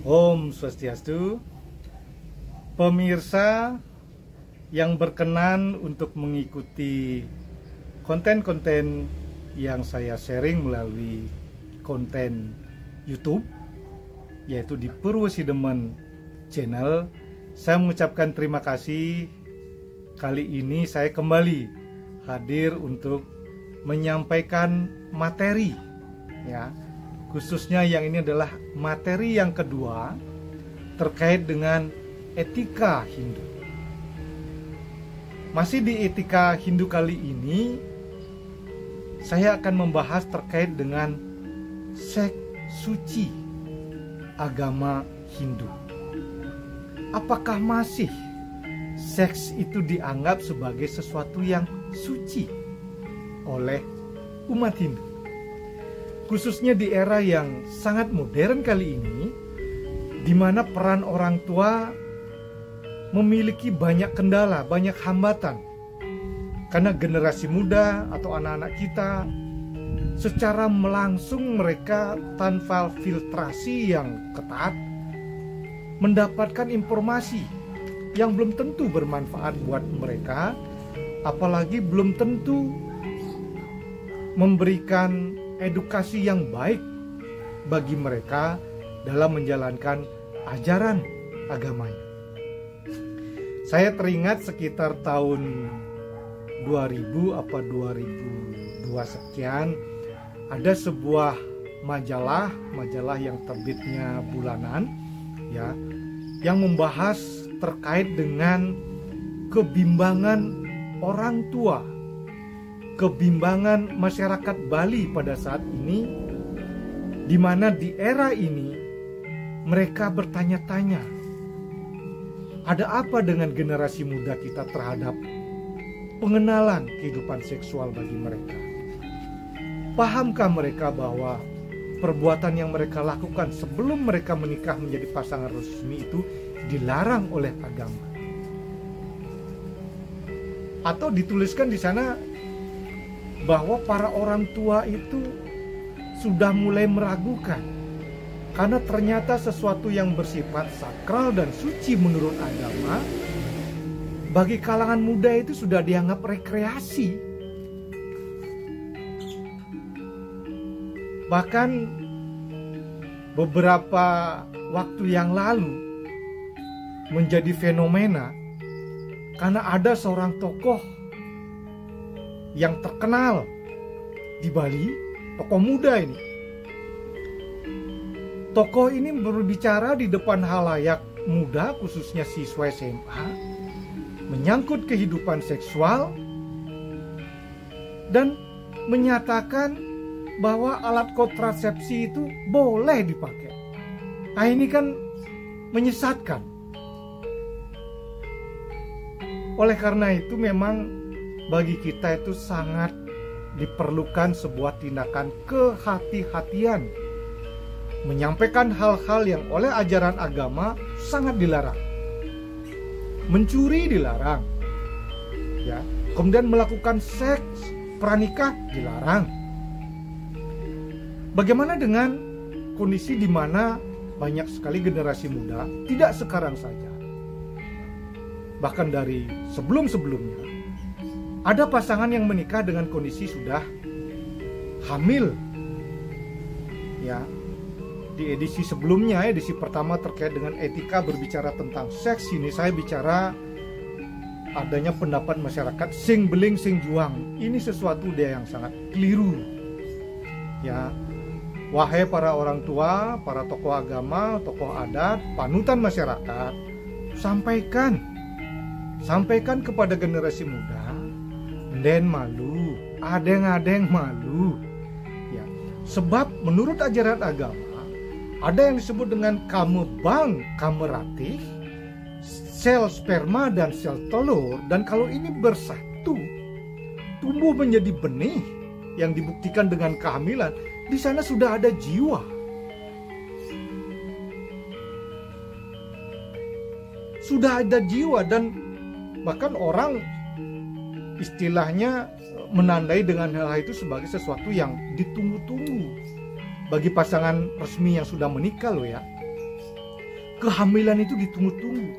Om Swastiastu. Pemirsa yang berkenan untuk mengikuti konten-konten yang saya sharing melalui konten YouTube, yaitu di Purwosidemen Channel, saya mengucapkan terima kasih. Kali ini saya kembali hadir untuk menyampaikan materi, ya, khususnya yang ini adalah materi yang kedua terkait dengan etika Hindu. Masih di etika Hindu kali ini, saya akan membahas terkait dengan seks suci agama Hindu. Apakah masih seks itu dianggap sebagai sesuatu yang suci oleh umat Hindu? Khususnya di era yang sangat modern kali ini, di mana peran orang tua memiliki banyak kendala, banyak hambatan. Karena generasi muda atau anak-anak kita secara melangsung mereka tanpa filtrasi yang ketat mendapatkan informasi yang belum tentu bermanfaat buat mereka, apalagi belum tentu memberikan edukasi yang baik bagi mereka dalam menjalankan ajaran agamanya. Saya teringat sekitar tahun 2000 apa 2002 sekian, ada sebuah majalah yang terbitnya bulanan, ya, yang membahas terkait dengan kebimbangan orang tua, kebimbangan masyarakat Bali pada saat ini, di mana di era ini mereka bertanya-tanya, ada apa dengan generasi muda kita terhadap pengenalan kehidupan seksual bagi mereka? Pahamkah mereka bahwa perbuatan yang mereka lakukan sebelum mereka menikah menjadi pasangan resmi itu dilarang oleh agama? Atau dituliskan di sana bahwa para orang tua itu sudah mulai meragukan, karena ternyata sesuatu yang bersifat sakral dan suci menurut agama bagi kalangan muda itu sudah dianggap rekreasi. Bahkan beberapa waktu yang lalu menjadi fenomena karena ada seorang tokoh yang terkenal di Bali, tokoh muda ini. Tokoh ini berbicara di depan halayak muda, khususnya siswa SMA, menyangkut kehidupan seksual dan menyatakan bahwa alat kontrasepsi itu boleh dipakai. Nah, ini kan menyesatkan. Oleh karena itu memang bagi kita itu sangat diperlukan sebuah tindakan kehati-hatian. Menyampaikan hal-hal yang oleh ajaran agama sangat dilarang. Mencuri dilarang, ya. Kemudian melakukan seks pranikah dilarang. Bagaimana dengan kondisi di mana banyak sekali generasi muda, tidak sekarang saja, bahkan dari sebelum-sebelumnya, ada pasangan yang menikah dengan kondisi sudah hamil, ya. Di edisi sebelumnya, edisi pertama terkait dengan etika berbicara tentang seks, ini saya bicara adanya pendapat masyarakat sing beling sing juang. Ini sesuatu dia yang sangat keliru, ya. Wahai para orang tua, para tokoh agama, tokoh adat, panutan masyarakat, sampaikan kepada generasi muda, den malu, adeng malu, ya. Sebab menurut ajaran agama ada yang disebut dengan kamebang, kameratih, sel sperma dan sel telur, dan kalau ini bersatu tumbuh menjadi benih yang dibuktikan dengan kehamilan, di sana sudah ada jiwa. Sudah ada jiwa, dan bahkan orang istilahnya menandai dengan hal itu sebagai sesuatu yang ditunggu-tunggu bagi pasangan resmi yang sudah menikah loh ya. kehamilan itu ditunggu-tunggu.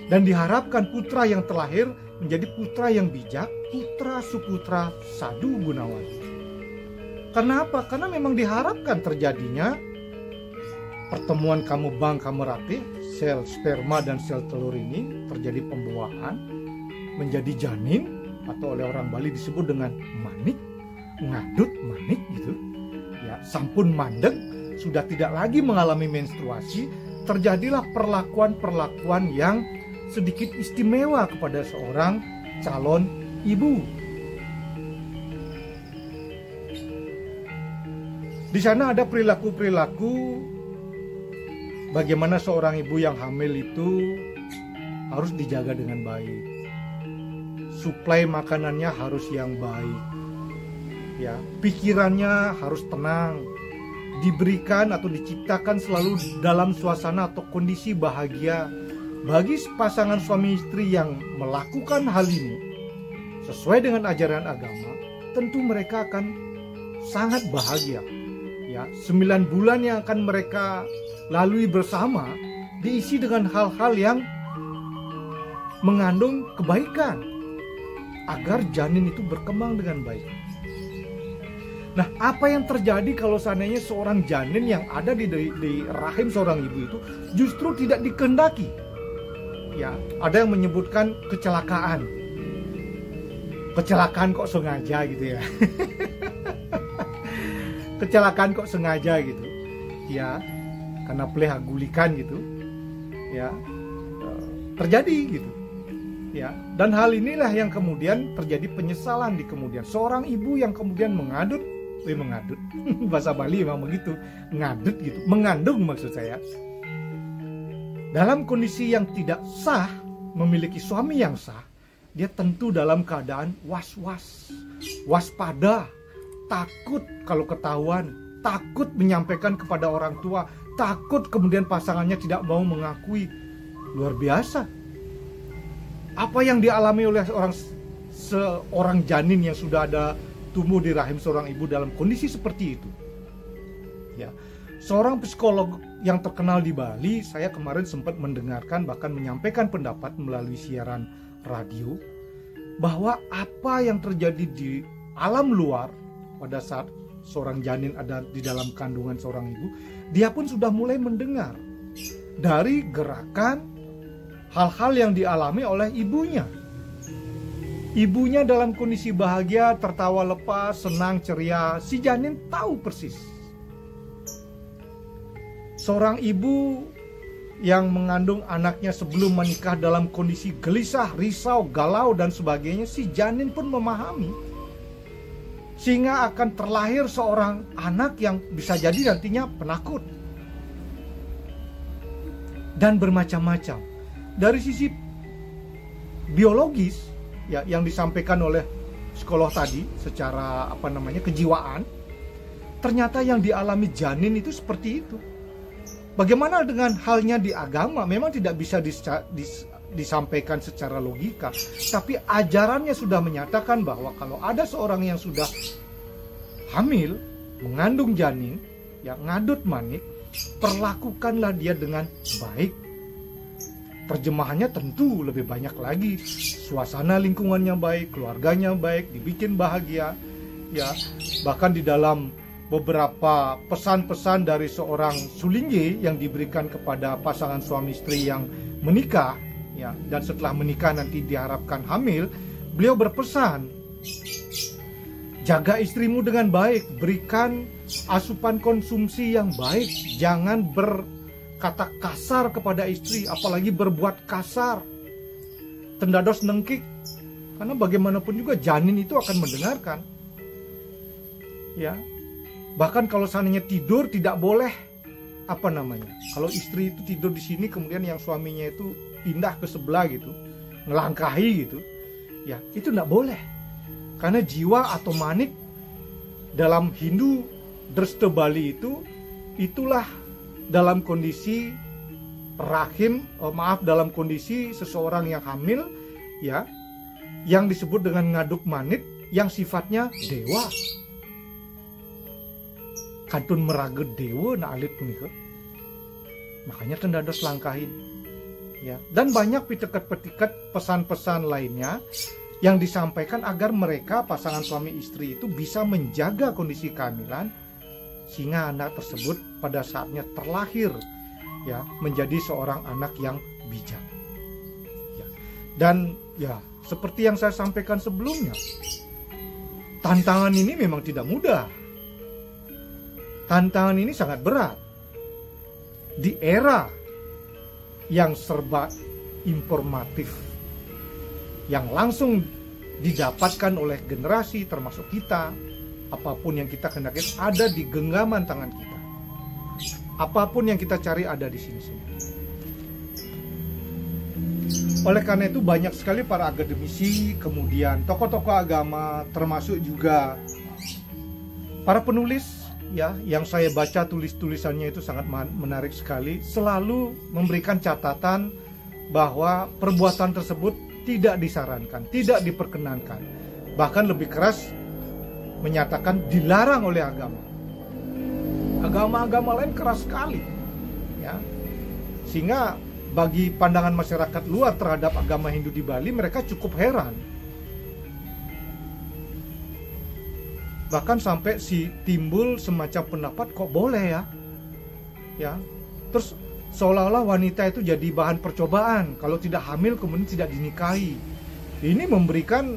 Dan diharapkan putra yang terlahir menjadi putra yang bijak, putra suputra Sadu Gunawadi. Karena apa? Karena memang diharapkan terjadinya pertemuan Kamebang Kamerapih, sel sperma dan sel telur ini terjadi pembuahan menjadi janin, atau oleh orang Bali disebut dengan manik, ngadut manik gitu. Ya, sampun mandeg, sudah tidak lagi mengalami menstruasi, terjadilah perlakuan-perlakuan yang sedikit istimewa kepada seorang calon ibu. Di sana ada perilaku-perilaku bagaimana seorang ibu yang hamil itu harus dijaga dengan baik. Suplai makanannya harus yang baik. Ya, pikirannya harus tenang. Diberikan atau diciptakan selalu dalam suasana atau kondisi bahagia. Bagi pasangan suami istri yang melakukan hal ini sesuai dengan ajaran agama, tentu mereka akan sangat bahagia. Ya, 9 bulan yang akan mereka lalui bersama diisi dengan hal-hal yang mengandung kebaikan agar janin itu berkembang dengan baik. Nah, apa yang terjadi kalau seandainya seorang janin yang ada di rahim seorang ibu itu justru tidak dikehendaki? Ya, ada yang menyebutkan kecelakaan. Kecelakaan kok sengaja gitu ya. Kecelakaan kok sengaja gitu. Ya, karena peleh gulikan gitu. Ya, terjadi gitu. Ya, dan hal inilah yang kemudian terjadi penyesalan di kemudian. Seorang ibu yang kemudian mengadut bahasa Bali memang begitu, ngadut gitu, mengandung maksud saya. Dalam kondisi yang tidak sah, memiliki suami yang sah, dia tentu dalam keadaan was-was, waspada, takut kalau ketahuan, takut menyampaikan kepada orang tua, takut kemudian pasangannya tidak mau mengakui. Luar biasa. Apa yang dialami oleh seorang janin yang sudah ada tumbuh di rahim seorang ibu dalam kondisi seperti itu. Ya, seorang psikolog yang terkenal di Bali, saya kemarin sempat mendengarkan bahkan menyampaikan pendapat melalui siaran radio bahwa apa yang terjadi di alam luar pada saat seorang janin ada di dalam kandungan seorang ibu, dia pun sudah mulai mendengar dari gerakan hal-hal yang dialami oleh ibunya. Ibunya dalam kondisi bahagia, tertawa lepas, senang, ceria. Si janin tahu persis. Seorang ibu yang mengandung anaknya sebelum menikah dalam kondisi gelisah, risau, galau, dan sebagainya, si janin pun memahami. Sehingga akan terlahir seorang anak yang bisa jadi nantinya penakut. Dan bermacam-macam. Dari sisi biologis, ya, yang disampaikan oleh psikolog tadi secara kejiwaan, ternyata yang dialami janin itu seperti itu. Bagaimana dengan halnya di agama? Memang tidak bisa disampaikan secara logika, tapi ajarannya sudah menyatakan bahwa kalau ada seorang yang sudah hamil, mengandung janin, yang ngadut manik, perlakukanlah dia dengan baik. Terjemahannya tentu lebih banyak lagi. Suasana lingkungannya baik, keluarganya baik, dibikin bahagia. Ya, bahkan di dalam beberapa pesan-pesan dari seorang sulingge yang diberikan kepada pasangan suami istri yang menikah, ya, dan setelah menikah nanti diharapkan hamil, beliau berpesan, jaga istrimu dengan baik, berikan asupan konsumsi yang baik, jangan berkata kasar kepada istri, apalagi berbuat kasar, tendados nengkik, karena bagaimanapun juga janin itu akan mendengarkan, ya. Bahkan kalau seandainya tidur tidak boleh kalau istri itu tidur di sini kemudian yang suaminya itu pindah ke sebelah gitu, ngelangkahi gitu, ya itu tidak boleh. Karena jiwa atau manik dalam Hindu Dresta Bali itulah dalam kondisi rahim, dalam kondisi seseorang yang hamil, ya, yang disebut dengan ngaduk manit yang sifatnya dewa. Kantun meraget dewa na alit punika. makanya tendados langkahin. Ya, dan banyak pitiket-pitiket pesan-pesan lainnya yang disampaikan agar mereka pasangan suami istri itu bisa menjaga kondisi kehamilan sehingga anak tersebut pada saatnya terlahir ya menjadi seorang anak yang bijak. Ya. Dan ya seperti yang saya sampaikan sebelumnya, tantangan ini memang tidak mudah. Tantangan ini sangat berat. Di era yang serba informatif, yang langsung didapatkan oleh generasi termasuk kita, apapun yang kita kehendaki ada di genggaman tangan kita. Apapun yang kita cari ada di sini semua. Oleh karena itu banyak sekali para akademisi, kemudian tokoh-tokoh agama, termasuk juga para penulis ya, yang saya baca tulisannya itu sangat menarik sekali, selalu memberikan catatan bahwa perbuatan tersebut tidak disarankan, tidak diperkenankan, bahkan lebih keras menyatakan dilarang oleh agama. Agama-agama lain keras sekali, ya, sehingga bagi pandangan masyarakat luar terhadap agama Hindu di Bali, mereka cukup heran. Bahkan sampai timbul semacam pendapat kok boleh ya, terus seolah-olah wanita itu jadi bahan percobaan, kalau tidak hamil kemudian tidak dinikahi. Ini memberikan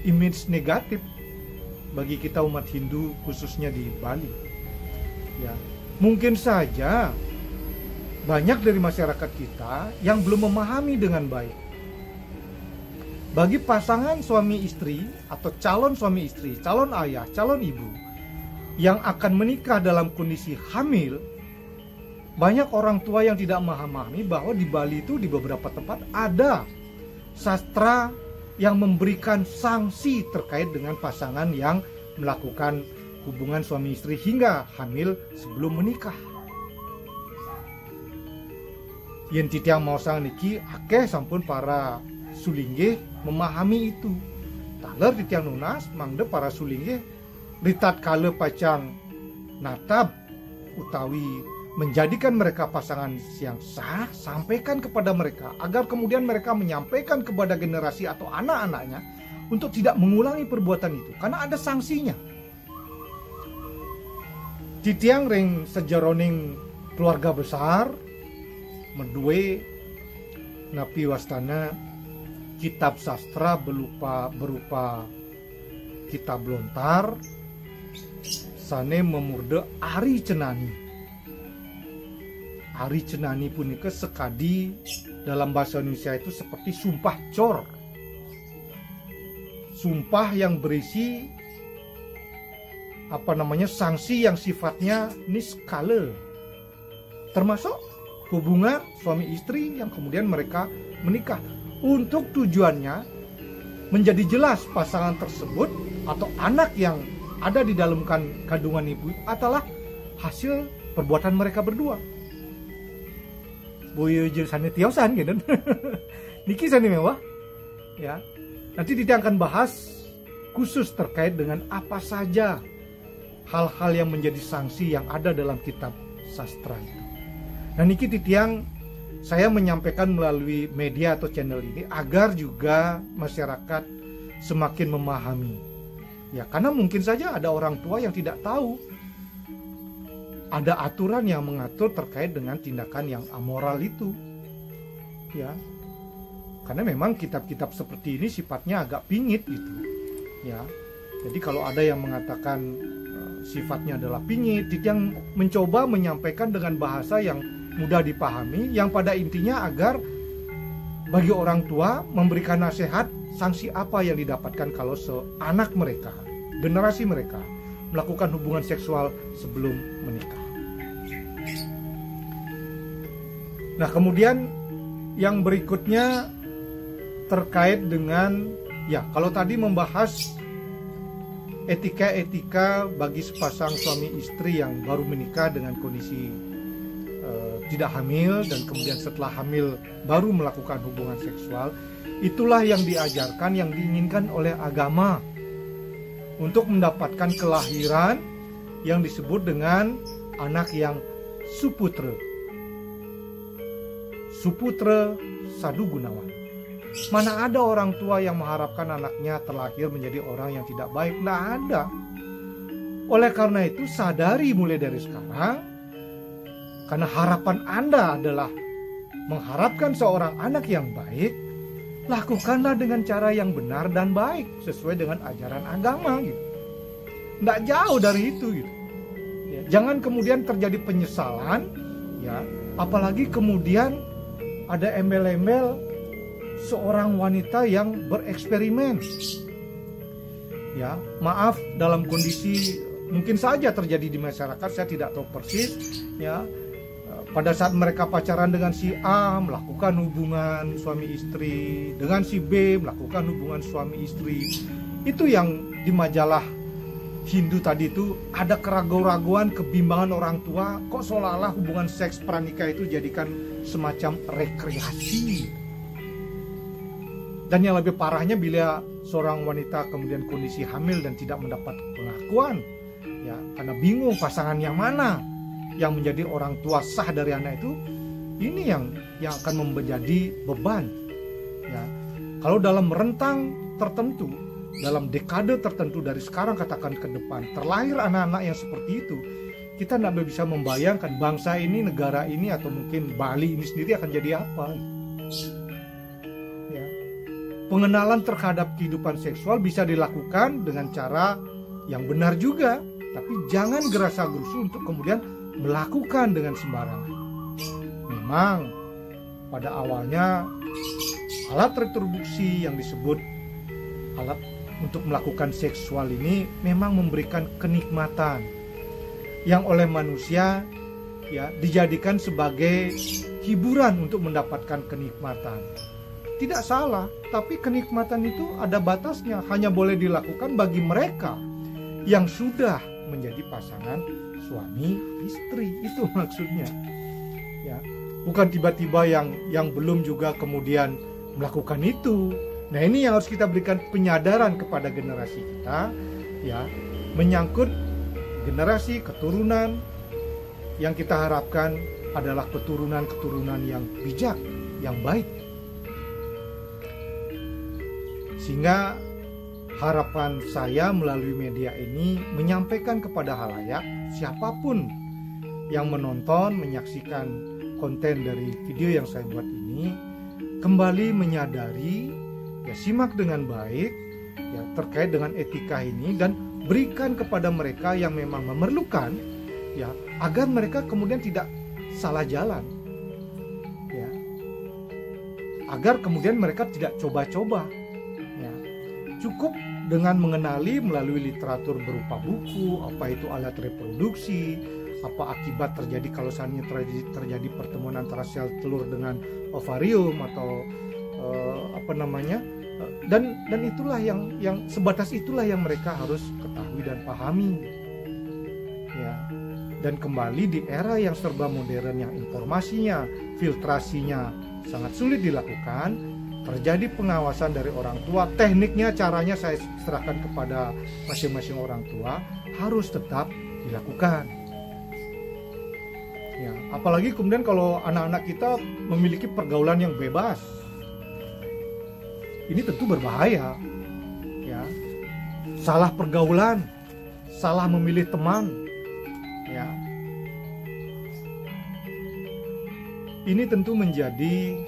image negatif bagi kita umat Hindu khususnya di Bali. Ya, mungkin saja banyak dari masyarakat kita yang belum memahami dengan baik. Bagi pasangan suami istri atau calon suami istri, calon ayah, calon ibu yang akan menikah dalam kondisi hamil, banyak orang tua yang tidak memahami bahwa di Bali itu di beberapa tempat ada sastra yang memberikan sanksi terkait dengan pasangan yang melakukan hubungan suami istri hingga hamil sebelum menikah. Yen titiang mau sang niki akeh sampun para sulingge memahami itu. Taler titiang nunas mangde para sulingge ritat kale pacang natab utawi menjadikan mereka pasangan yang sah, sampaikan kepada mereka agar kemudian mereka menyampaikan kepada generasi atau anak-anaknya untuk tidak mengulangi perbuatan itu karena ada sanksinya. Titiang ring sejeroning keluarga besar medue napi wastana kitab sastra berupa kitab lontar sane memurde Ari Cenani. Ari Cenani punika sekadi dalam bahasa Indonesia itu seperti sumpah cor. Sumpah yang berisi sanksi yang sifatnya niskala. Termasuk hubungan suami istri yang kemudian mereka menikah. Untuk tujuannya menjadi jelas pasangan tersebut atau anak yang ada di dalam kandungan ibu adalah hasil perbuatan mereka berdua. Boyo sani tiosan gitu. Niki sani mewah. Ya. Nanti kita akan bahas khusus terkait dengan apa saja hal-hal yang menjadi sanksi yang ada dalam kitab sastra itu. Nah niki titiang saya menyampaikan melalui media atau channel ini agar juga masyarakat semakin memahami. Ya, karena mungkin saja ada orang tua yang tidak tahu ada aturan yang mengatur terkait dengan tindakan yang amoral itu. Ya. Karena memang kitab-kitab seperti ini sifatnya agak pingit gitu. Ya. Jadi kalau ada yang mengatakan sifatnya adalah pingit, yang mencoba menyampaikan dengan bahasa yang mudah dipahami, yang pada intinya agar bagi orang tua memberikan nasihat sanksi apa yang didapatkan kalau seanak mereka, generasi mereka melakukan hubungan seksual sebelum menikah. Nah kemudian yang berikutnya terkait dengan, ya kalau tadi membahas etika-etika bagi sepasang suami istri yang baru menikah dengan kondisi tidak hamil dan kemudian setelah hamil baru melakukan hubungan seksual, itulah yang diajarkan, yang diinginkan oleh agama untuk mendapatkan kelahiran yang disebut dengan anak yang suputra. Suputra Sadu Gunawan. Mana ada orang tua yang mengharapkan anaknya terlahir menjadi orang yang tidak baik? Tidak ada. Oleh karena itu sadari mulai dari sekarang, karena harapan Anda adalah mengharapkan seorang anak yang baik, lakukanlah dengan cara yang benar dan baik sesuai dengan ajaran agama gitu. Tidak jauh dari itu gitu. Ya, jangan kemudian terjadi penyesalan, ya, apalagi kemudian ada embel-embel seorang wanita yang bereksperimen. Ya, maaf, dalam kondisi mungkin saja terjadi di masyarakat, saya tidak tahu persis, ya. Pada saat mereka pacaran dengan si A, melakukan hubungan suami istri, dengan si B melakukan hubungan suami istri. Itu yang di majalah Hindu tadi itu ada keraguan-raguan, kebimbangan orang tua, kok seolah-olah hubungan seks pranikah itu jadikan semacam rekreasi. Dan yang lebih parahnya bila seorang wanita kemudian kondisi hamil dan tidak mendapat pengakuan, ya, karena bingung pasangan yang mana yang menjadi orang tua sah dari anak itu, ini yang akan menjadi beban. Ya, kalau dalam rentang tertentu, dalam dekade tertentu dari sekarang katakan ke depan, terlahir anak-anak yang seperti itu, kita tidak bisa membayangkan bangsa ini, negara ini, atau mungkin Bali ini sendiri akan jadi apa. Ya. Pengenalan terhadap kehidupan seksual bisa dilakukan dengan cara yang benar juga, tapi jangan gerasa-gerusu untuk kemudian melakukan dengan sembarangan. Memang pada awalnya alat reproduksi yang disebut alat untuk melakukan seksual ini memang memberikan kenikmatan yang oleh manusia, ya, dijadikan sebagai hiburan untuk mendapatkan kenikmatan. Tidak salah, tapi kenikmatan itu ada batasnya, hanya boleh dilakukan bagi mereka yang sudah menjadi pasangan suami istri, itu maksudnya. Ya, bukan tiba-tiba yang belum juga kemudian melakukan itu. Nah, ini yang harus kita berikan penyadaran kepada generasi kita, ya, menyangkut generasi keturunan yang kita harapkan adalah keturunan-keturunan yang bijak, yang baik. Sehingga harapan saya melalui media ini menyampaikan kepada halayak, siapapun yang menonton, menyaksikan konten dari video yang saya buat ini, kembali menyadari, ya, simak dengan baik, ya, terkait dengan etika ini, dan berikan kepada mereka yang memang memerlukan, ya, agar mereka kemudian tidak salah jalan, ya, agar kemudian mereka tidak coba-coba. Ya, cukup dengan mengenali melalui literatur berupa buku, apa itu alat reproduksi, apa akibat terjadi kalau seandainya terjadi pertemuan antara sel telur dengan ovarium atau dan itulah yang sebatas itulah yang mereka harus ketahui dan pahami. Ya. Dan kembali di era yang serba modern, yang informasinya, filtrasinya sangat sulit dilakukan, terjadi pengawasan dari orang tua. Tekniknya, caranya saya serahkan kepada masing-masing orang tua, harus tetap dilakukan. Ya, apalagi kemudian kalau anak-anak kita memiliki pergaulan yang bebas, ini tentu berbahaya. Ya, salah pergaulan, salah memilih teman. Ya, ini tentu menjadi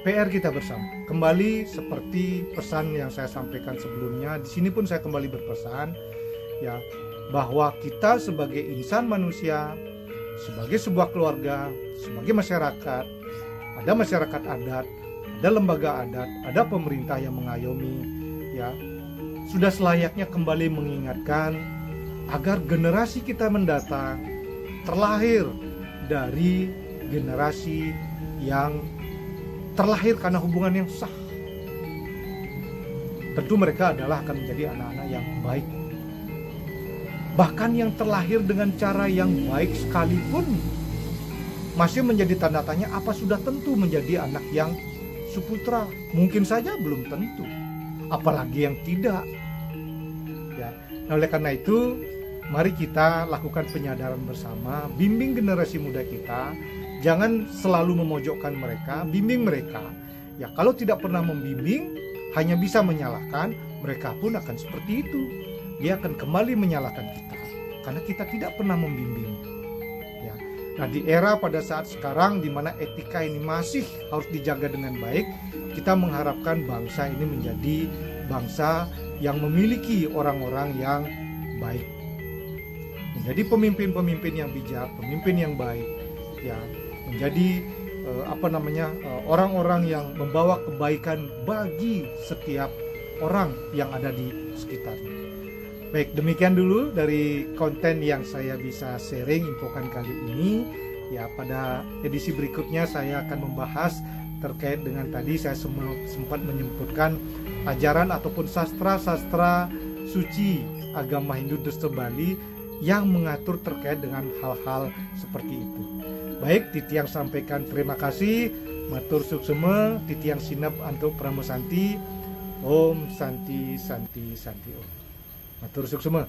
PR kita bersama. Kembali seperti pesan yang saya sampaikan sebelumnya, di sini pun saya kembali berpesan, ya, bahwa kita sebagai insan manusia, sebagai sebuah keluarga, sebagai masyarakat, ada masyarakat adat, ada lembaga adat, ada pemerintah yang mengayomi, ya, sudah selayaknya kembali mengingatkan agar generasi kita mendatang terlahir dari generasi yang terlahir karena hubungan yang sah. Tentu mereka adalah akan menjadi anak-anak yang baik. Bahkan yang terlahir dengan cara yang baik sekalipun masih menjadi tanda tanya apa sudah tentu menjadi anak yang suputra. Mungkin saja belum tentu, apalagi yang tidak. Ya. Nah, oleh karena itu, mari kita lakukan penyadaran bersama, bimbing generasi muda kita, jangan selalu memojokkan mereka, bimbing mereka. Ya, kalau tidak pernah membimbing, hanya bisa menyalahkan, mereka pun akan seperti itu. Dia akan kembali menyalahkan kita, karena kita tidak pernah membimbing. Ya. Nah, di era pada saat sekarang, di mana etika ini masih harus dijaga dengan baik, kita mengharapkan bangsa ini menjadi bangsa yang memiliki orang-orang yang baik, menjadi pemimpin-pemimpin yang bijak, pemimpin yang baik, ya, menjadi orang-orang yang membawa kebaikan bagi setiap orang yang ada di sekitarnya. Baik, demikian dulu dari konten yang saya bisa sharing infokan kali ini. Ya, pada edisi berikutnya saya akan membahas terkait dengan tadi saya sempat menyebutkan ajaran ataupun sastra-sastra suci agama Hindu Desta Bali yang mengatur terkait dengan hal-hal seperti itu. Baik, Titiang sampaikan terima kasih. Matur suksema, Titiang sinep antuk Pramosanti. Om Santi Santi Santi Om. Matur suksema.